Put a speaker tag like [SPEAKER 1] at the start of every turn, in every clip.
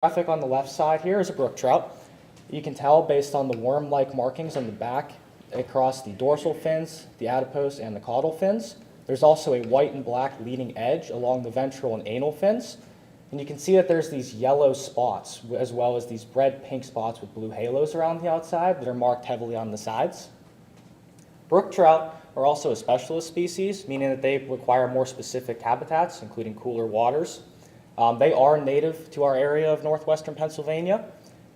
[SPEAKER 1] Graphic on the left side here is a brook trout. You can tell based on the worm-like markings on the back across the dorsal fins, the adipose, and the caudal fins. There's also a white and black leading edge along the ventral and anal fins. And you can see that there's these yellow spots as well as these red pink spots with blue halos around the outside that are marked heavily on the sides. Brook trout are also a specialist species, meaning that they require more specific habitats, including cooler waters. They are native to our area of northwestern Pennsylvania,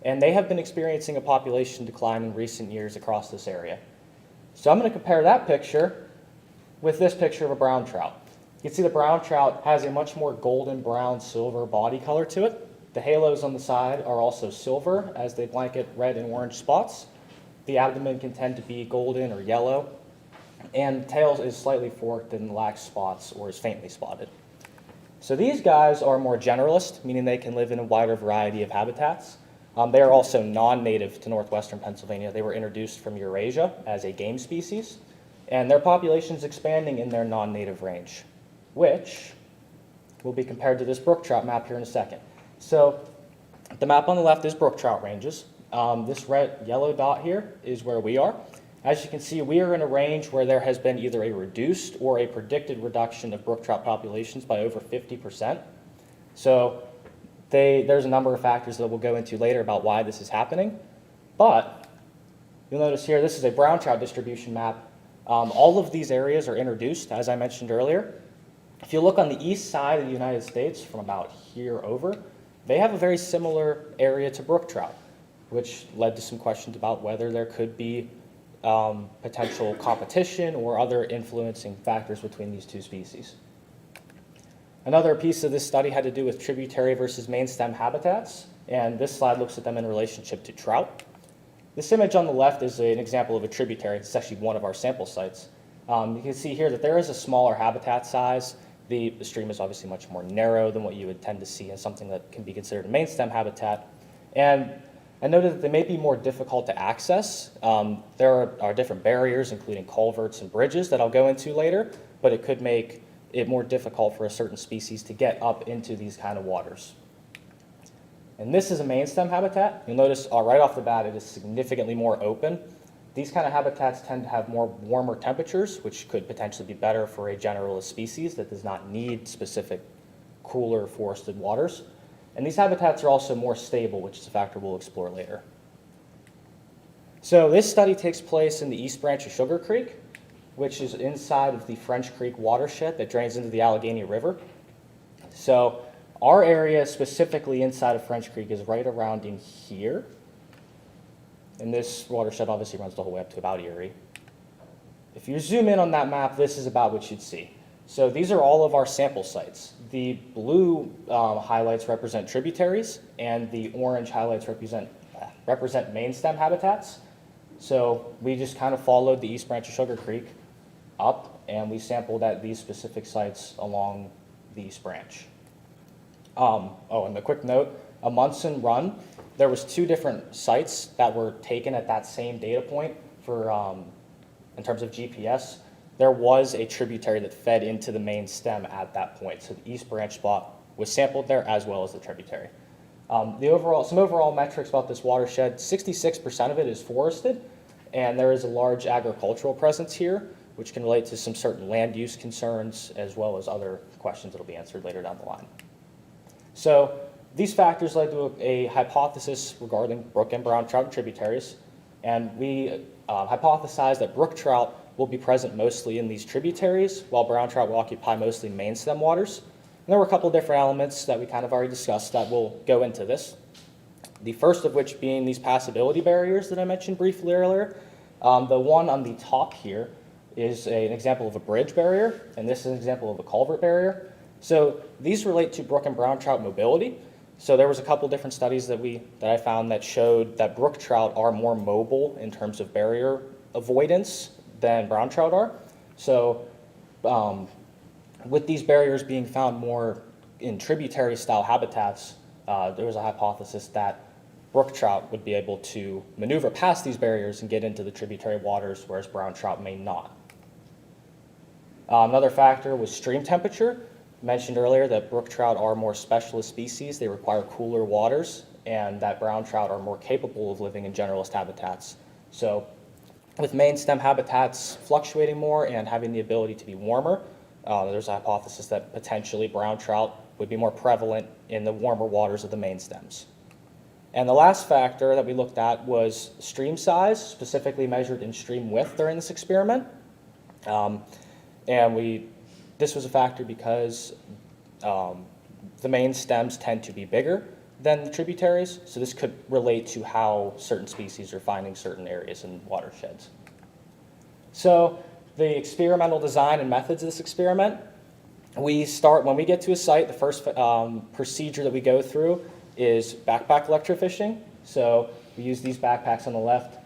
[SPEAKER 1] and they have been experiencing a population decline in recent years across this area. So I'm going to compare that picture with this picture of a brown trout. You can see the brown trout has a much more golden brown silver body color to it. The halos on the side are also silver as they blanket red and orange spots. The abdomen can tend to be golden or yellow, and the tail is slightly forked and lacks spots or is faintly spotted. So these guys are more generalist, meaning they can live in a wider variety of habitats. They are also non-native to northwestern Pennsylvania. They were introduced from Eurasia as a game species, and their population is expanding in their non-native range, which will be compared to this brook trout map here in a second. So the map on the left is brook trout ranges. This yellow dot here is where we are. As you can see, we are in a range where there has been either a reduced or a predicted reduction of brook trout populations by over 50%. So there's a number of factors that we'll go into later about why this is happening. But you'll notice here, this is a brown trout distribution map. All of these areas are introduced, as I mentioned earlier. If you look on the east side of the United States, from about here over, they have a very similar area to brook trout, which led to some questions about whether there could be potential competition or other influencing factors between these two species. Another piece of this study had to do with tributary versus main stem habitats, and this slide looks at them in relationship to trout. This image on the left is an example of a tributary. It's actually one of our sample sites. You can see here that there is a smaller habitat size. The stream is obviously much more narrow than what you would tend to see in something that can be considered a main stem habitat. And I noted that they may be more difficult to access. There are different barriers, including culverts and bridges that I'll go into later, but it could make it more difficult for a certain species to get up into these kind of waters. And this is a main stem habitat. You'll notice right off the bat it is significantly more open. These kind of habitats tend to have more warmer temperatures, which could potentially be better for a generalist species that does not need specific cooler forested waters. And these habitats are also more stable, which is a factor we'll explore later. So this study takes place in the East Branch of Sugar Creek, which is inside of the French Creek watershed that drains into the Allegheny River. So our area specifically inside of French Creek is right around in here. And this watershed obviously runs the whole way up to about Erie. If you zoom in on that map, this is about what you'd see. So these are all of our sample sites. The blue highlights represent tributaries, and the orange highlights represent main stem habitats. So we just kind of followed the East Branch of Sugar Creek up, and we sampled at these specific sites along the East Branch. And a quick note, a Munson run, there was 2 different sites that were taken at that same data point for in terms of GPS. There was a tributary that fed into the main stem at that point. So the East Branch spot was sampled there as well as the tributary. Some overall metrics about this watershed, 66% of it is forested, and there is a large agricultural presence here, which can relate to some certain land use concerns as well as other questions that will be answered later down the line. So these factors led to a hypothesis regarding brook and brown trout tributaries, and we hypothesized that brook trout will be present mostly in these tributaries, while brown trout will occupy mostly main stem waters. And there were a couple different elements that we kind of already discussed that will go into this. The first of which being these passability barriers that I mentioned briefly earlier. The one on the top here is an example of a bridge barrier, and this is an example of a culvert barrier. So these relate to brook and brown trout mobility. So there was a couple different studies that I found that showed that brook trout are more mobile in terms of barrier avoidance than brown trout are. So with these barriers being found more in tributary style habitats, there was a hypothesis that brook trout would be able to maneuver past these barriers and get into the tributary waters, whereas brown trout may not. Another factor was stream temperature. mentioned earlier that brook trout are more specialist species. They require cooler waters, and that brown trout are more capable of living in generalist habitats. So with main stem habitats fluctuating more and having the ability to be warmer, there's a hypothesis that potentially brown trout would be more prevalent in the warmer waters of the main stems. And the last factor that we looked at was stream size, specifically measured in stream width during this experiment. This was a factor because the main stems tend to be bigger than the tributaries, so this could relate to how certain species are finding certain areas in watersheds. So the experimental design and methods of this experiment, we start, when we get to a site, the first procedure that we go through is backpack electrofishing. So we use these backpacks on the left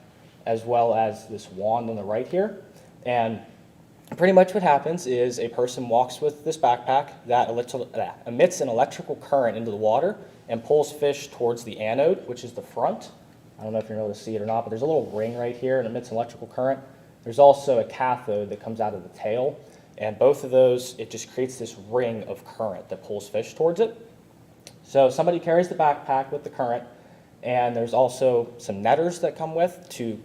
[SPEAKER 1] as well as this wand on the right here. And pretty much what happens is a person walks with this backpack that emits an electrical current into the water and pulls fish towards the anode, which is the front. I don't know if you're able to see it or not, but there's a little ring right here and emits an electrical current. There's also a cathode that comes out of the tail, and both of those, it just creates this ring of current that pulls fish towards it. So somebody carries the backpack with the current, and there's also some netters that come with to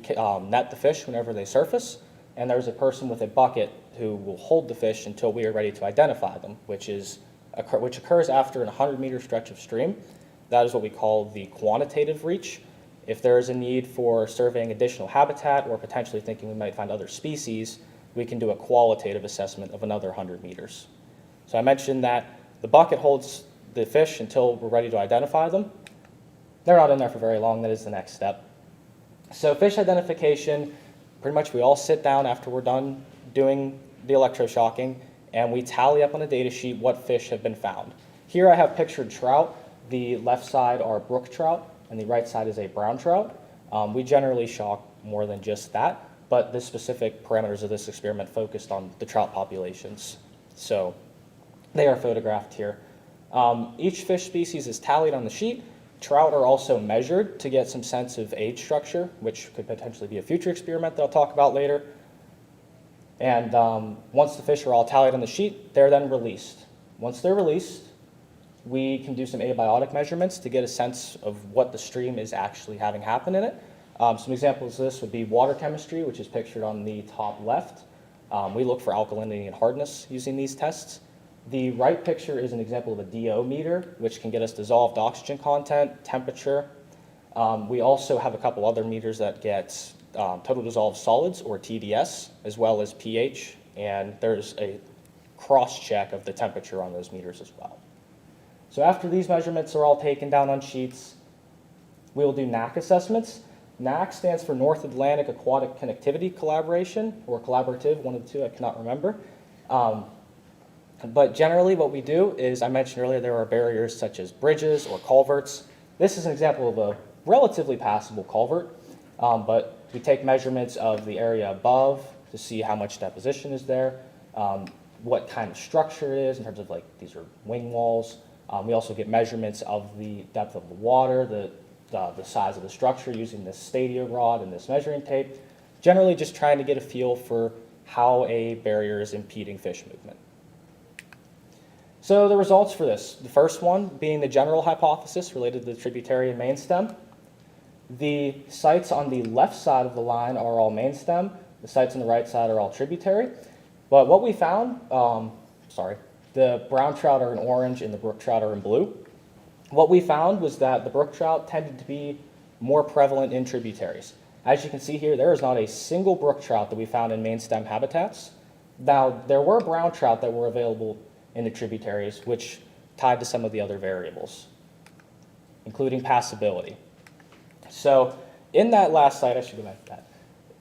[SPEAKER 1] net the fish whenever they surface, and there's a person with a bucket who will hold the fish until we are ready to identify them, which occurs after a 100-meter stretch of stream. That is what we call the quantitative reach. If there is a need for surveying additional habitat or potentially thinking we might find other species, we can do a qualitative assessment of another 100 meters. So I mentioned that the bucket holds the fish until we're ready to identify them. They're not in there for very long. That is the next step. So fish identification, pretty much we all sit down after we're done doing the electroshocking, and we tally up on a data sheet what fish have been found. Here I have pictured trout. The left side are brook trout, and the right side is a brown trout. We generally shock more than just that, but the specific parameters of this experiment focused on the trout populations. So they are photographed here. Each fish species is tallied on the sheet. Trout are also measured to get some sense of age structure, which could potentially be a future experiment that I'll talk about later. And once the fish are all tallied on the sheet, they're then released. Once they're released, we can do some abiotic measurements to get a sense of what the stream is actually having happen in it. Some examples of this would be water chemistry, which is pictured on the top left. We look for alkalinity and hardness using these tests. The right picture is an example of a DO meter, which can get us dissolved oxygen content, temperature. We also have a couple other meters that get total dissolved solids, or TDS, as well as pH, and there's a cross-check of the temperature on those meters as well. So after these measurements are all taken down on sheets, we will do NAC assessments. NAC stands for North Atlantic Aquatic Connectivity Collaboration, or collaborative, one of the two, I cannot remember. But generally what we do is, I mentioned earlier, there are barriers such as bridges or culverts. This is an example of a relatively passable culvert, but we take measurements of the area above to see how much deposition is there, what kind of structure it is in terms of, like, these are wing walls. We also get measurements of the depth of the water, the size of the structure using this stadia rod and this measuring tape. Generally just trying to get a feel for how a barrier is impeding fish movement. So the results for this, the first one being the general hypothesis related to the tributary and main stem. The sites on the left side of the line are all main stem. The sites on the right side are all tributary. But what we found, the brown trout are in orange and the brook trout are in blue. What we found was that the brook trout tended to be more prevalent in tributaries. As you can see here, there is not a single brook trout that we found in main stem habitats. Now, there were brown trout that were available in the tributaries, which tied to some of the other variables, including passability. So in that last site, I should go back to that.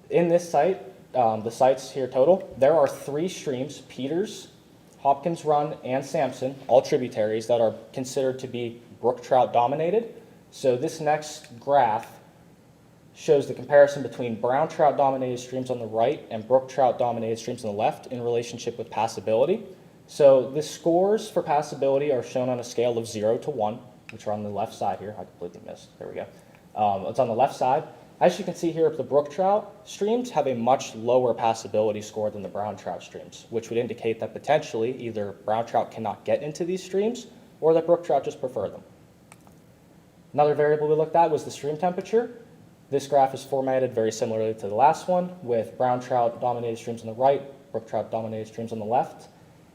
[SPEAKER 1] In this site, the sites here total, there are 3 streams, Peters, Hopkins Run, and Sampson, all tributaries that are considered to be brook trout dominated. So this next graph shows the comparison between brown trout dominated streams on the right and brook trout dominated streams on the left in relationship with passability. So the scores for passability are shown on a scale of 0 to 1, which are on the left side here. I completely missed. There we go. It's on the left side. As you can see here, the brook trout streams have a much lower passability score than the brown trout streams, which would indicate that potentially either brown trout cannot get into these streams or that brook trout just prefer them. Another variable we looked at was the stream temperature. This graph is formatted very similarly to the last one, with brown trout dominated streams on the right, brook trout dominated streams on the left.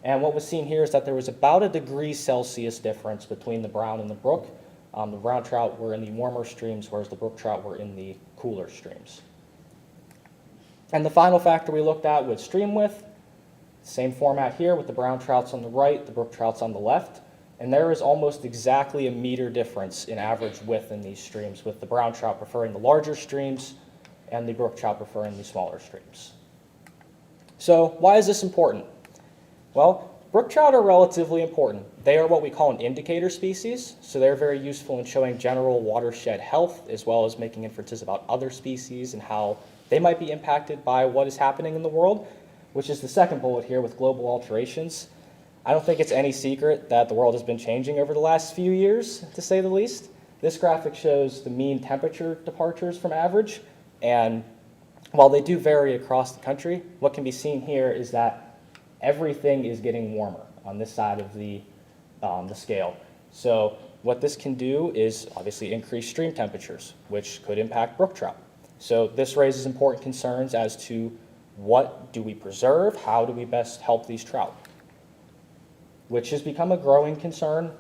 [SPEAKER 1] And what was seen here is that there was about a degree Celsius difference between the brown and the brook. The brown trout were in the warmer streams, whereas the brook trout were in the cooler streams. And the final factor we looked at was stream width. Same format here with the brown trouts on the right, the brook trouts on the left. And there is almost exactly a meter difference in average width in these streams, with the brown trout preferring the larger streams and the brook trout preferring the smaller streams. So why is this important? Well, brook trout are relatively important. They are what we call an indicator species, so they're very useful in showing general watershed health, as well as making inferences about other species and how they might be impacted by what is happening in the world, which is the second bullet here with global alterations. I don't think it's any secret that the world has been changing over the last few years, to say the least. This graphic shows the mean temperature departures from average, and while they do vary across the country, what can be seen here is that everything is getting warmer on this side of the scale. So what this can do is obviously increase stream temperatures, which could impact brook trout. So this raises important concerns as to what do we preserve, how do we best help these trout, which has become a growing concern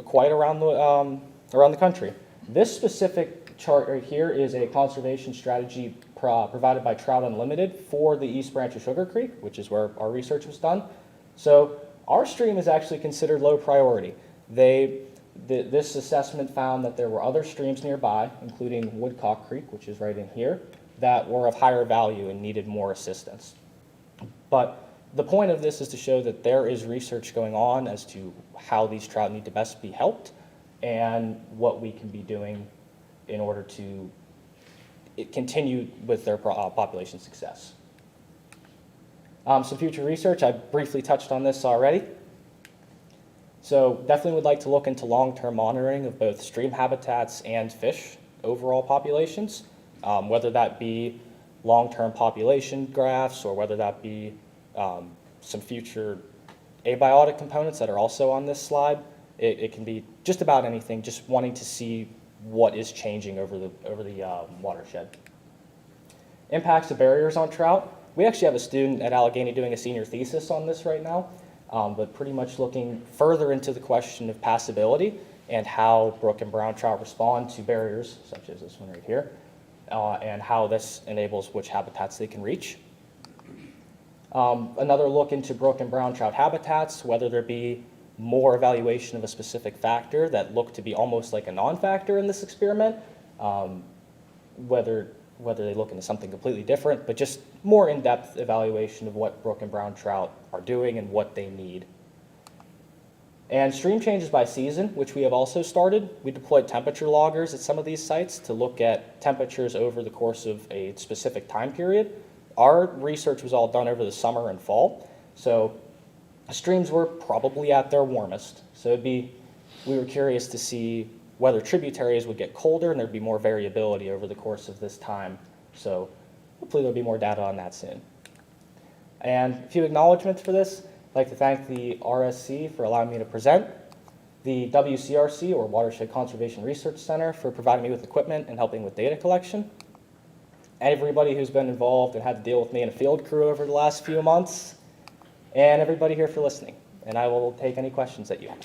[SPEAKER 1] quite around the country. This specific chart right here is a conservation strategy provided by Trout Unlimited for the East Branch of Sugar Creek, which is where our research was done. So our stream is actually considered low priority. This assessment found that there were other streams nearby, including Woodcock Creek, which is right in here, that were of higher value and needed more assistance. But the point of this is to show that there is research going on as to how these trout need to best be helped and what we can be doing in order to continue with their population success. Some future research, I briefly touched on this already. So definitely would like to look into long-term monitoring of both stream habitats and fish overall populations, whether that be long-term population graphs or whether that be some future abiotic components that are also on this slide. It can be just about anything, just wanting to see what is changing over the watershed. Impacts of barriers on trout. We actually have a student at Allegheny doing a senior thesis on this right now, but pretty much looking further into the question of passability and how brook and brown trout respond to barriers, such as this one right here, and how this enables which habitats they can reach. Another look into brook and brown trout habitats, whether there be more evaluation of a specific factor that look to be almost like a non-factor in this experiment, whether they look into something completely different, but just more in-depth evaluation of what brook and brown trout are doing and what they need. And stream changes by season, which we have also started. We deployed temperature loggers at some of these sites to look at temperatures over the course of a specific time period. Our research was all done over the summer and fall, so streams were probably at their warmest. So we were curious to see whether tributaries would get colder and there'd be more variability over the course of this time. So hopefully there'll be more data on that soon. And a few acknowledgments for this. I'd like to thank the RSC for allowing me to present, the WCRC, or Watershed Conservation Research Center, for providing me with equipment and helping with data collection, everybody who's been involved and had to deal with me and a field crew over the last few months, and everybody here for listening. And I will take any questions that you have.